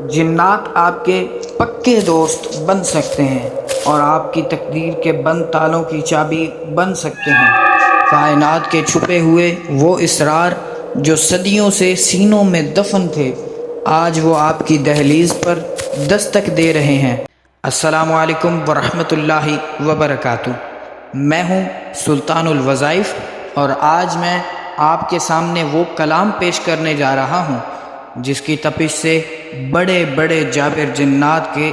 جنات آپ کے پکے دوست بن سکتے ہیں اور آپ کی تقدیر کے بند تالوں کی چابی بن سکتے ہیں۔ کائنات کے چھپے ہوئے وہ اسرار جو صدیوں سے سینوں میں دفن تھے، آج وہ آپ کی دہلیز پر دستک دے رہے ہیں۔ السلام علیکم ورحمۃ اللہ وبرکاتہ۔ میں ہوں سلطان الوظائف اور آج میں آپ کے سامنے وہ کلام پیش کرنے جا رہا ہوں جس کی تپش سے بڑے بڑے جابر جنات کے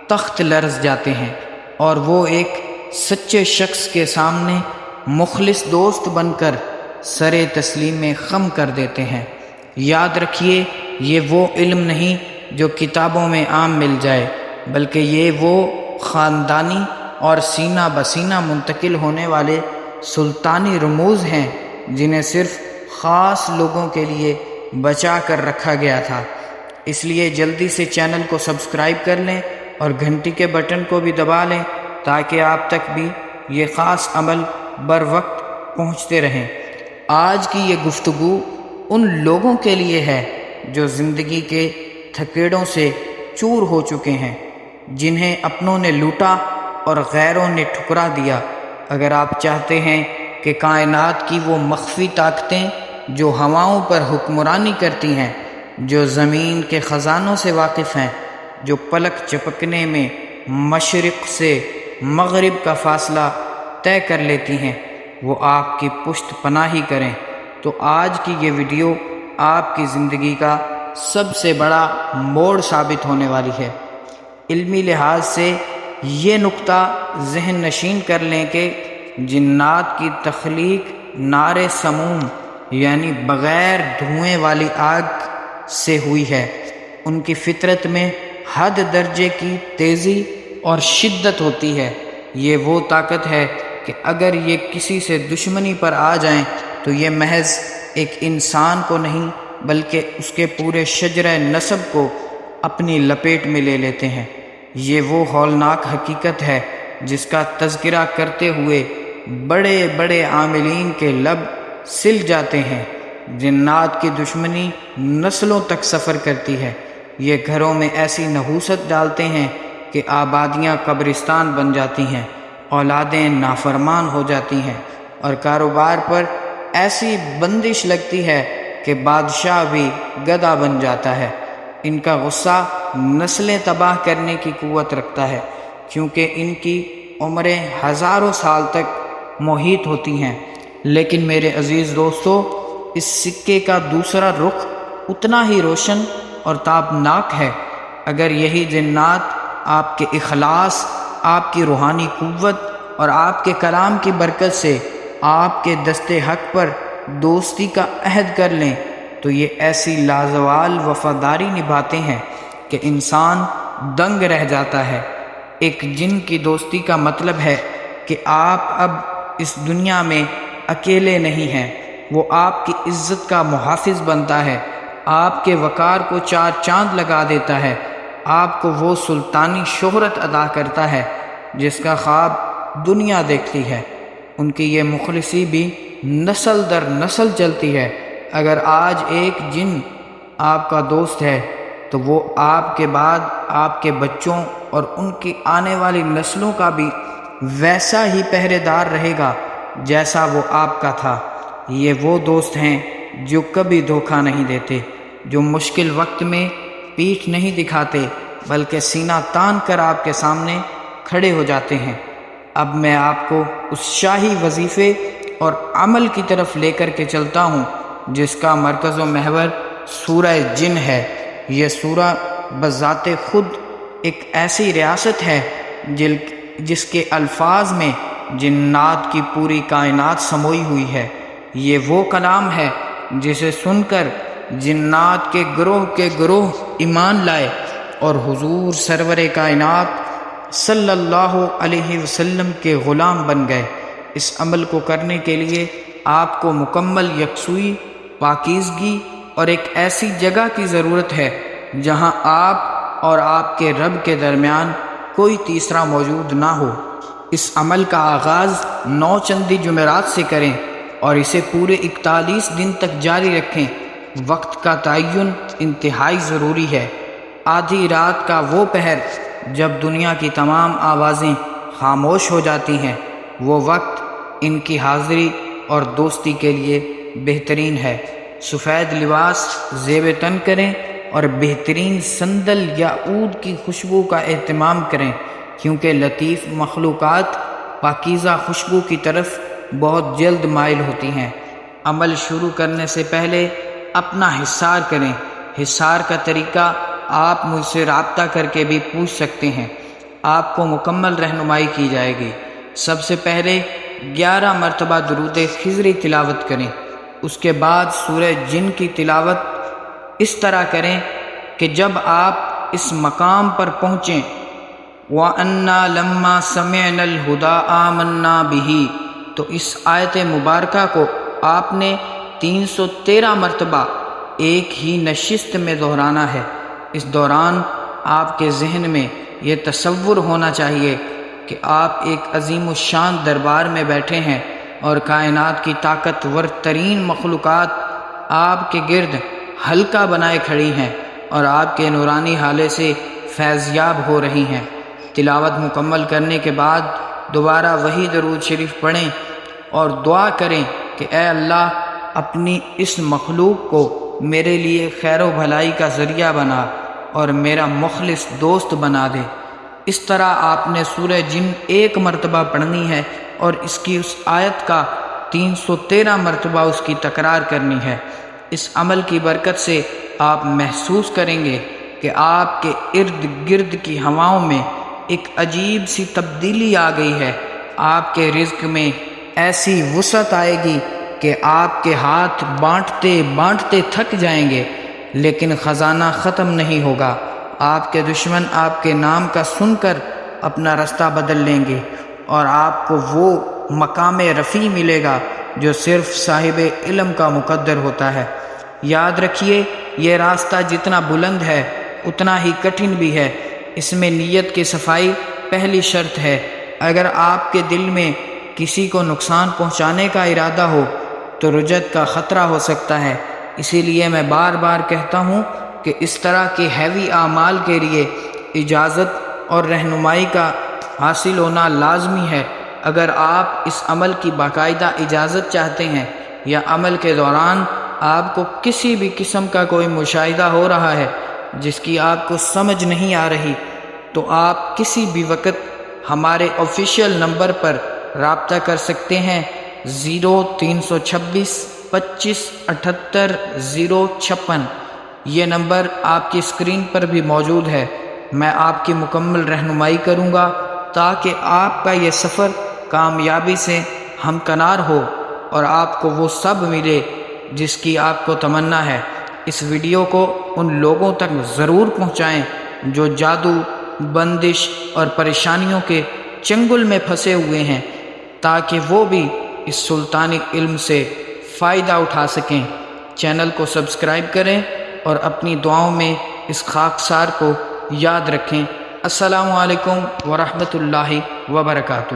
تخت لرز جاتے ہیں اور وہ ایک سچے شخص کے سامنے مخلص دوست بن کر سر تسلیم خم کر دیتے ہیں۔ یاد رکھیے، یہ وہ علم نہیں جو کتابوں میں عام مل جائے، بلکہ یہ وہ خاندانی اور سینہ بسینہ منتقل ہونے والے سلطانی رموز ہیں جنہیں صرف خاص لوگوں کے لیے بچا کر رکھا گیا تھا۔ اس لیے جلدی سے چینل کو سبسکرائب کر لیں اور گھنٹی کے بٹن کو بھی دبا لیں تاکہ آپ تک بھی یہ خاص عمل بر وقت پہنچتے رہیں۔ آج کی یہ گفتگو ان لوگوں کے لیے ہے جو زندگی کے تھکیڑوں سے چور ہو چکے ہیں، جنہیں اپنوں نے لوٹا اور غیروں نے ٹھکرا دیا۔ اگر آپ چاہتے ہیں کہ کائنات کی وہ مخفی طاقتیں جو ہواؤں پر حکمرانی کرتی ہیں، جو زمین کے خزانوں سے واقف ہیں، جو پلک چپکنے میں مشرق سے مغرب کا فاصلہ طے کر لیتی ہیں، وہ آپ کی پشت پناہی کریں، تو آج کی یہ ویڈیو آپ کی زندگی کا سب سے بڑا موڑ ثابت ہونے والی ہے۔ علمی لحاظ سے یہ نقطہ ذہن نشین کر لیں کہ جنات کی تخلیق نار سموم یعنی بغیر دھوئیں والی آگ سے ہوئی ہے۔ ان کی فطرت میں حد درجے کی تیزی اور شدت ہوتی ہے۔ یہ وہ طاقت ہے کہ اگر یہ کسی سے دشمنی پر آ جائیں تو یہ محض ایک انسان کو نہیں بلکہ اس کے پورے شجرہ نسب کو اپنی لپیٹ میں لے لیتے ہیں۔ یہ وہ ہولناک حقیقت ہے جس کا تذکرہ کرتے ہوئے بڑے بڑے عاملین کے لب سل جاتے ہیں۔ جنات کی دشمنی نسلوں تک سفر کرتی ہے۔ یہ گھروں میں ایسی نحوست ڈالتے ہیں کہ آبادیاں قبرستان بن جاتی ہیں، اولادیں نافرمان ہو جاتی ہیں اور کاروبار پر ایسی بندش لگتی ہے کہ بادشاہ بھی گدھا بن جاتا ہے۔ ان کا غصہ نسلیں تباہ کرنے کی قوت رکھتا ہے، کیونکہ ان کی عمریں ہزاروں سال تک محیط ہوتی ہیں۔ لیکن میرے عزیز دوستو، اس سکے کا دوسرا رخ اتنا ہی روشن اور تابناک ہے۔ اگر یہی جنات آپ کے اخلاص، آپ کی روحانی قوت اور آپ کے کلام کی برکت سے آپ کے دست حق پر دوستی کا عہد کر لیں تو یہ ایسی لازوال وفاداری نبھاتے ہیں کہ انسان دنگ رہ جاتا ہے۔ ایک جن کی دوستی کا مطلب ہے کہ آپ اب اس دنیا میں اکیلے نہیں ہیں۔ وہ آپ کی عزت کا محافظ بنتا ہے، آپ کے وقار کو چار چاند لگا دیتا ہے، آپ کو وہ سلطانی شہرت عطا کرتا ہے جس کا خواب دنیا دیکھتی ہے۔ ان کی یہ مخلصی بھی نسل در نسل چلتی ہے۔ اگر آج ایک جن آپ کا دوست ہے تو وہ آپ کے بعد آپ کے بچوں اور ان کی آنے والی نسلوں کا بھی ویسا ہی پہرے دار رہے گا جیسا وہ آپ کا تھا۔ یہ وہ دوست ہیں جو کبھی دھوکہ نہیں دیتے، جو مشکل وقت میں پیٹھ نہیں دکھاتے بلکہ سینہ تان کر آپ کے سامنے کھڑے ہو جاتے ہیں۔ اب میں آپ کو اس شاہی وظیفے اور عمل کی طرف لے کر کے چلتا ہوں جس کا مرکز و محور سورہ جن ہے۔ یہ سورہ بذات خود ایک ایسی ریاست ہے جس کے الفاظ میں جنات کی پوری کائنات سموئی ہوئی ہے۔ یہ وہ کلام ہے جسے سن کر جنات کے گروہ ایمان لائے اور حضور سرور کائنات صلی اللہ علیہ وسلم کے غلام بن گئے۔ اس عمل کو کرنے کے لیے آپ کو مکمل یکسوئی، پاکیزگی اور ایک ایسی جگہ کی ضرورت ہے جہاں آپ اور آپ کے رب کے درمیان کوئی تیسرا موجود نہ ہو۔ اس عمل کا آغاز 9 چندی جمعرات سے کریں اور اسے پورے 41 دن تک جاری رکھیں۔ وقت کا تعین انتہائی ضروری ہے۔ آدھی رات کا وہ پہر جب دنیا کی تمام آوازیں خاموش ہو جاتی ہیں، وہ وقت ان کی حاضری اور دوستی کے لیے بہترین ہے۔ سفید لباس زیب تن کریں اور بہترین سندل یا عود کی خوشبو کا اہتمام کریں، کیونکہ لطیف مخلوقات پاکیزہ خوشبو کی طرف بہت جلد مائل ہوتی ہیں۔ عمل شروع کرنے سے پہلے اپنا حصار کریں۔ حصار کا طریقہ آپ مجھ سے رابطہ کر کے بھی پوچھ سکتے ہیں، آپ کو مکمل رہنمائی کی جائے گی۔ سب سے پہلے 11 مرتبہ درود خضری تلاوت کریں۔ اس کے بعد سورہ جن کی تلاوت اس طرح کریں کہ جب آپ اس مقام پر پہنچیں وَأَنَّا لَمَّا سَمِعْنَا الْهُدَىٰ آمَنَّا بِهِ، تو اس آیت مبارکہ کو آپ نے 313 مرتبہ ایک ہی نشست میں دہرانا ہے۔ اس دوران آپ کے ذہن میں یہ تصور ہونا چاہیے کہ آپ ایک عظیم الشان دربار میں بیٹھے ہیں اور کائنات کی طاقتور ترین مخلوقات آپ کے گرد حلقہ بنائے کھڑی ہیں اور آپ کے نورانی ہالے سے فیضیاب ہو رہی ہیں۔ تلاوت مکمل کرنے کے بعد دوبارہ وہی درود شریف پڑھیں اور دعا کریں کہ اے اللہ، اپنی اس مخلوق کو میرے لیے خیر و بھلائی کا ذریعہ بنا اور میرا مخلص دوست بنا دے۔ اس طرح آپ نے سورہ جن 1 مرتبہ پڑھنی ہے اور اس کی اس آیت کا 313 مرتبہ اس کی تکرار کرنی ہے۔ اس عمل کی برکت سے آپ محسوس کریں گے کہ آپ کے ارد گرد کی ہواؤں میں ایک عجیب سی تبدیلی آ گئی ہے۔ آپ کے رزق میں ایسی وسعت آئے گی کہ آپ کے ہاتھ بانٹتے بانٹتے تھک جائیں گے، لیکن خزانہ ختم نہیں ہوگا۔ آپ کے دشمن آپ کے نام کا سن کر اپنا رستہ بدل لیں گے اور آپ کو وہ مقام رفیع ملے گا جو صرف صاحب علم کا مقدر ہوتا ہے۔ یاد رکھیے، یہ راستہ جتنا بلند ہے اتنا ہی کٹھن بھی ہے۔ اس میں نیت کی صفائی پہلی شرط ہے۔ اگر آپ کے دل میں کسی کو نقصان پہنچانے کا ارادہ ہو تو رجعت کا خطرہ ہو سکتا ہے۔ اسی لیے میں بار بار کہتا ہوں کہ اس طرح کے ہیوی اعمال کے لیے اجازت اور رہنمائی کا حاصل ہونا لازمی ہے۔ اگر آپ اس عمل کی باقاعدہ اجازت چاہتے ہیں یا عمل کے دوران آپ کو کسی بھی قسم کا کوئی مشاہدہ ہو رہا ہے جس کی آپ کو سمجھ نہیں آ رہی، تو آپ کسی بھی وقت ہمارے آفیشیل نمبر پر رابطہ کر سکتے ہیں۔ 0326 25 78 056 یہ نمبر آپ کی اسکرین پر بھی موجود ہے۔ میں آپ کی مکمل رہنمائی کروں گا تاکہ آپ کا یہ سفر کامیابی سے ہمکنار ہو اور آپ کو وہ سب ملے جس کی آپ کو تمنا ہے۔ اس ویڈیو کو ان لوگوں تک ضرور پہنچائیں جو جادو، بندش اور پریشانیوں کے چنگل میں پھنسے ہوئے ہیں، تاکہ وہ بھی اس سلطانی علم سے فائدہ اٹھا سکیں۔ چینل کو سبسکرائب کریں اور اپنی دعاؤں میں اس خاکسار کو یاد رکھیں۔ السلام علیکم ورحمۃ اللہ وبرکاتہ۔